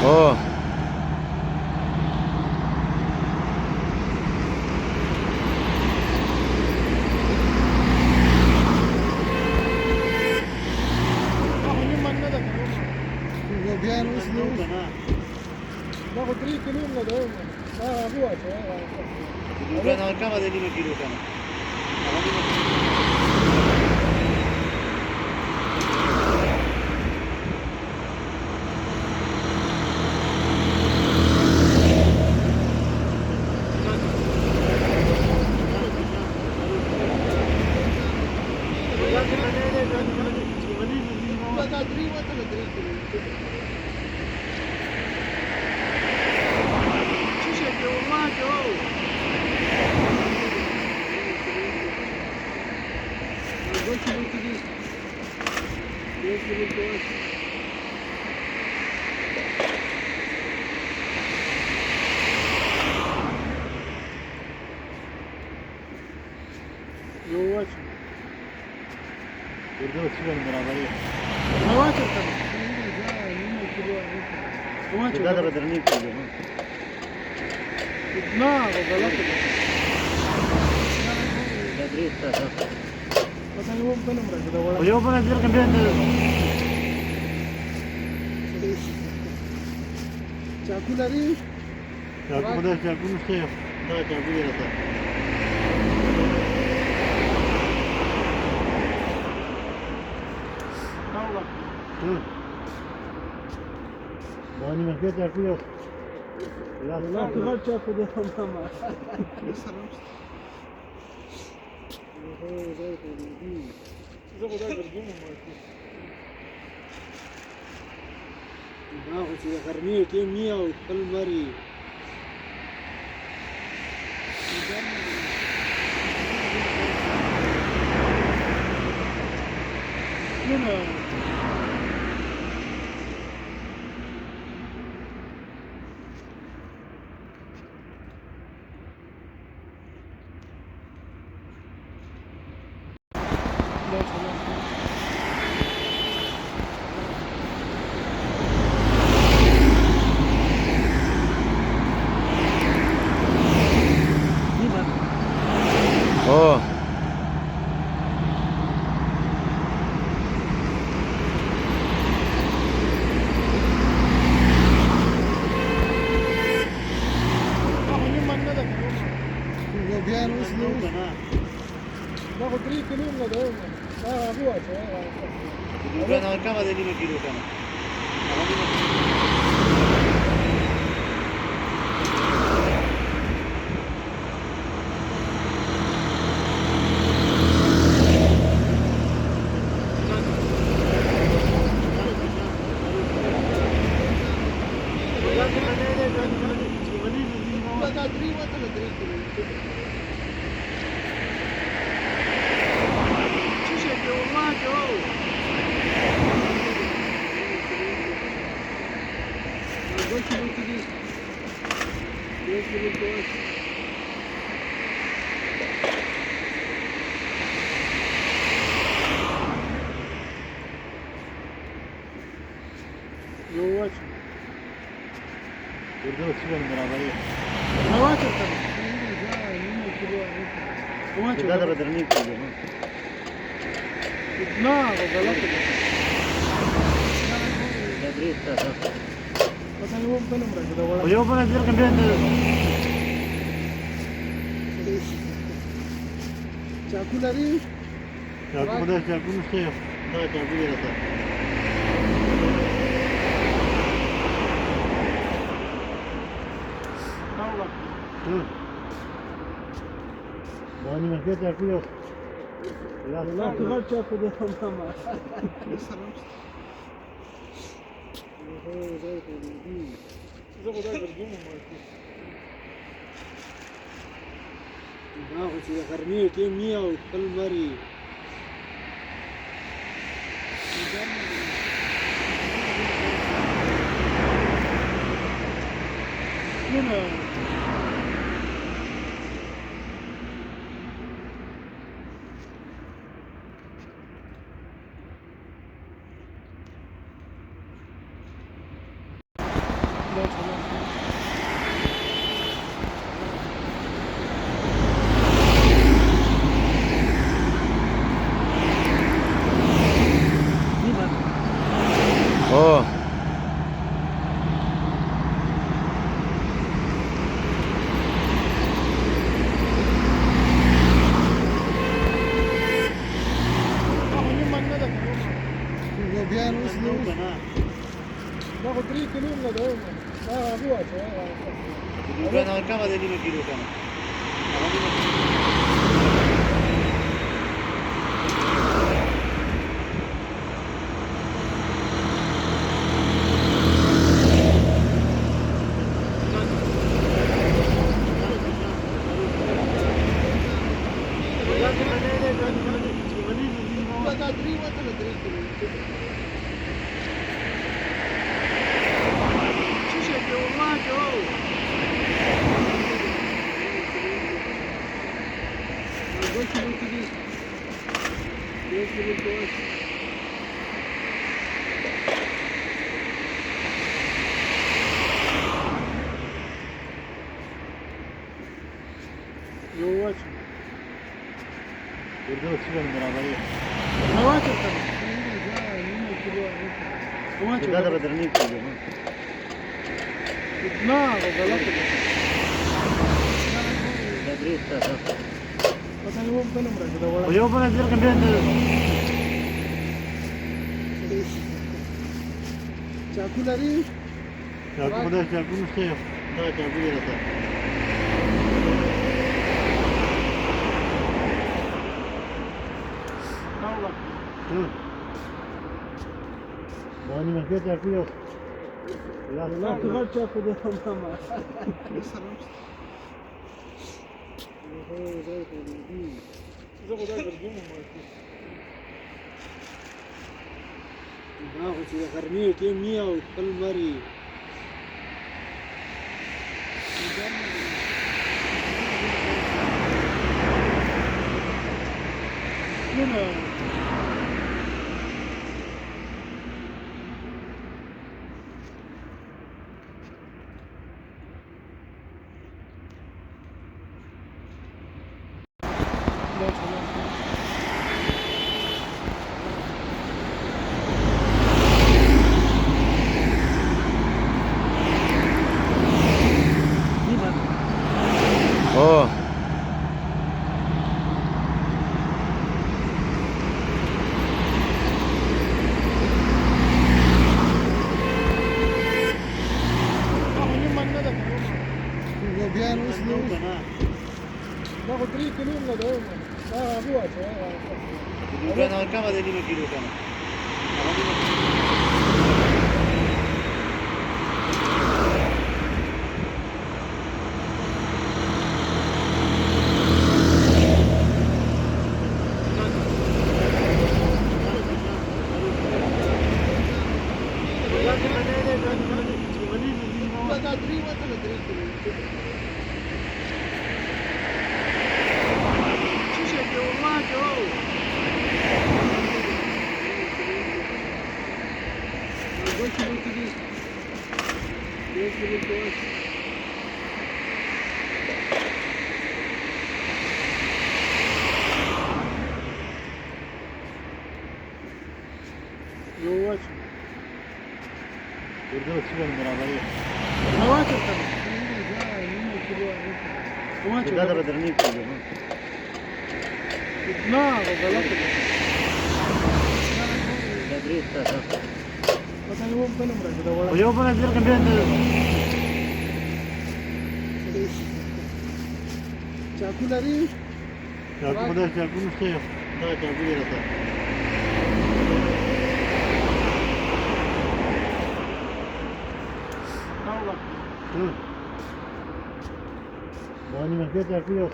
हो. Acaba de divertir o cara. Eu vou dizer que चाकू लरी चाकू नुसते चाकू येतात Bani mekte चाकू yok. ना तुझा चाकू दे मामा Bravo, ci da carmio che mio palmari. हो. Acaba de divertir o cara. Burada oturuyorum beraber. Burada da bedeni yapıyor. कितना गलत पता नहीं वो फिल्म रख रहा Eu vou dizer que चाकू लरी चाकू नुसते चाकू येतात Bani mekte चाकू yok. ना तुझा चाकू दे मामा Bravo, ci da carmio che mio palmari. Şuna. Oh. بیا نو نو کنه دا خو 3 کیلو نه ده دا هغه واچو دکان اور کم ده نیمه کیلو کنه دا 3 وته 3 کیلو شیشه په واچو دو کیلو کې دي 2 کیلو کې یو واچو ورته څه برابرې نو واچو کنه نیمه کیلو واچو دا به درنې کیلو نه غلط ده دا درې ستاسو پته یو په نوم راځي دا وړه یو په نظر کې به چاکو لري چاکو دا چاکو نشته دا چاکو یې راته دا نیمه کې چاکو یو لا تغير چاکو ده ماما زه خو دا ګرځم ما خو چې د غرمې ټیم نه او خپل مري نه Oh. بیا نو نو کنه دا خو 3 کیلو نه ده دا هغه واچو دکان اور کم ده نیمه کیلو کنه دا 3 وته 3 کیلو شیشه په واچو دو کیلو کې دي 2 کیلو کې یو واچو ورته څه برابرې نو واچو کنه نیمه کیلو واچو دا به درنې کیلو نه غلط ده دا درې ستاسو پته یو په نوم راځي دا وړه یو په نظر کې به چاکو لري چاکو دا چاکو نشته دا چاکو یې راته دا نیمه کې چاکو یو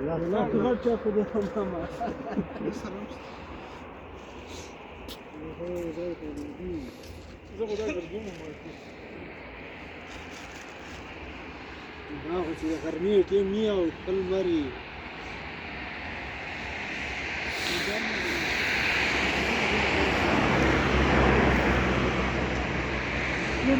لا تغير چاکو ده ماما زه خو دا ګرځم دا خو چې د غرمې ټیم وي او خپل لمر وي. نه